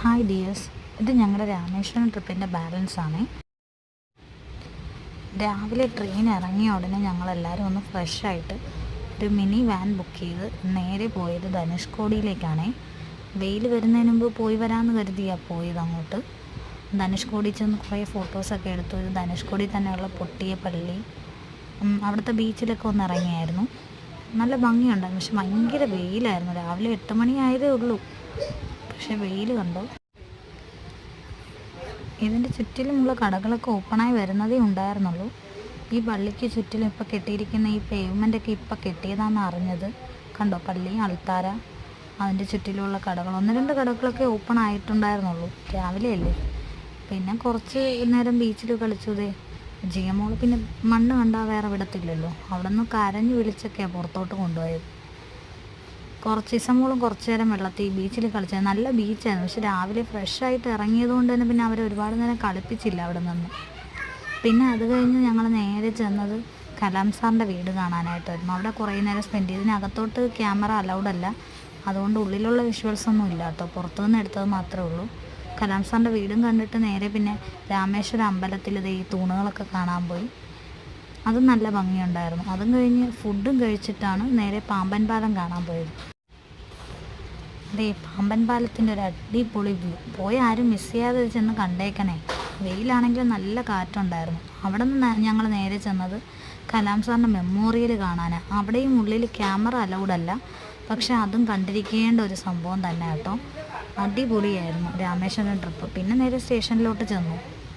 Hi dears, ഇത് ഞങ്ങളുടെ Rameswaram ട്രിപ്പിൻ്റെ balance ആണ്. രാവിലെ ട്രെയിൻ ഇറങ്ങിയ ഉടനെ ഞങ്ങളെല്ലാവരും ഒന്ന് ഫ്രഷായിട്ട് ഒരു മിനി വാൻ ബുക്ക് ചെയ്ത് നേരെ പോയത് ധനുഷ്കോടിയിലേക്കാണ്. വെയിൽ വരുന്നതിന് മുമ്പ് പോയി വരാമെന്ന് കരുതിയാണ് പോയത് അങ്ങോട്ട്. ധനുഷ്കോടി ചെന്ന് കുറേ ഫോട്ടോസൊക്കെ എടുത്തു. ഇത് ധനുഷ്കോടി തന്നെയുള്ള പൊട്ടിയ പള്ളി, അവിടുത്തെ ബീച്ചിലൊക്കെ ഒന്ന് ഇറങ്ങിയായിരുന്നു. നല്ല ഭംഗിയുണ്ടായിരുന്നു. പക്ഷെ ഭയങ്കര വെയിലായിരുന്നു. രാവിലെ 8 മണി ആയതേ ഉള്ളൂ, പക്ഷെ വെയിൽ കണ്ടോ. ഇതിൻ്റെ ചുറ്റിലുമുള്ള കടകളൊക്കെ ഓപ്പണായി വരുന്നതേ ഉണ്ടായിരുന്നുള്ളൂ. ഈ പള്ളിക്ക് ചുറ്റിലും ഇപ്പോൾ കെട്ടിയിരിക്കുന്ന ഈ പേയ്മെൻ്റൊക്കെ ഇപ്പോൾ കെട്ടിയതാണെന്ന് അറിഞ്ഞത്. കണ്ടോ, പള്ളി, അൾത്താര, അതിൻ്റെ ചുറ്റിലുള്ള കടകൾ, 1-2 കടകളൊക്കെ ഓപ്പൺ ആയിട്ടുണ്ടായിരുന്നുള്ളൂ. രാവിലെയല്ലേ. പിന്നെ കുറച്ച് നേരം ബീച്ചിൽ കളിച്ചതേ. ജിയമോൾ പിന്നെ മണ്ണ് കണ്ടാൽ വേറെ വിടത്തില്ലല്ലോ. അവിടെ നിന്ന് കരഞ്ഞു വിളിച്ചൊക്കെയാണ് പുറത്തോട്ട് കൊണ്ടുപോയത്. കുറച്ച് ദിവസം കുറച്ച് നേരം വെള്ളത്തിൽ ബീച്ചിൽ കളിച്ചത്. നല്ല ബീച്ചായിരുന്നു. പക്ഷെ രാവിലെ ഫ്രഷായിട്ട് ഇറങ്ങിയത് കൊണ്ട് തന്നെ പിന്നെ അവർ ഒരുപാട് നേരം കളിപ്പിച്ചില്ല അവിടെ നിന്ന്. പിന്നെ അത് കഴിഞ്ഞ് ഞങ്ങൾ നേരെ ചെന്നത് കലാം സാറിൻ്റെ വീട് കാണാനായിട്ടായിരുന്നു. അവിടെ കുറേ നേരം സ്പെൻഡ് ചെയ്ത്. ഇതിനകത്തോട്ട് ക്യാമറ അലൗഡല്ല, അതുകൊണ്ട് ഉള്ളിലുള്ള വിഷ്വൽസ് ഒന്നും ഇല്ല കേട്ടോ, പുറത്തുനിന്ന് എടുത്തത് മാത്രമേ ഉള്ളൂ. കലാം സാറിൻ്റെ വീടും കണ്ടിട്ട് നേരെ പിന്നെ രാമേശ്വരം അമ്പലത്തിൽ ഈ തൂണുകളൊക്കെ കാണാൻ പോയി. അതും നല്ല ഭംഗിയുണ്ടായിരുന്നു. അതും കഴിഞ്ഞ് ഫുഡും കഴിച്ചിട്ടാണ് നേരെ പാമ്പൻ പാലം കാണാൻ പോയത്. പാമ്പൻ പാലത്തിൻ്റെ ഒരു അടിപൊളി വ്യൂ. പോയി ആരും മിസ് ചെയ്യാതെ ചെന്ന് കണ്ടേക്കണേ. വെയിലാണെങ്കിൽ നല്ല കാറ്റുണ്ടായിരുന്നു. അവിടെ നിന്ന് ഞങ്ങൾ നേരെ ചെന്നത് കലാം സാറിൻ്റെ മെമ്മോറിയൽ കാണാനാണ്. അവിടെയും ഉള്ളിൽ ക്യാമറ അലൗഡല്ല, പക്ഷെ അതും കണ്ടിരിക്കേണ്ട ഒരു സംഭവം തന്നെ കേട്ടോ. അടിപൊളിയായിരുന്നു രാമേശ്വരം ട്രിപ്പ്. പിന്നെ നേരെ സ്റ്റേഷനിലോട്ട് ചെന്നു.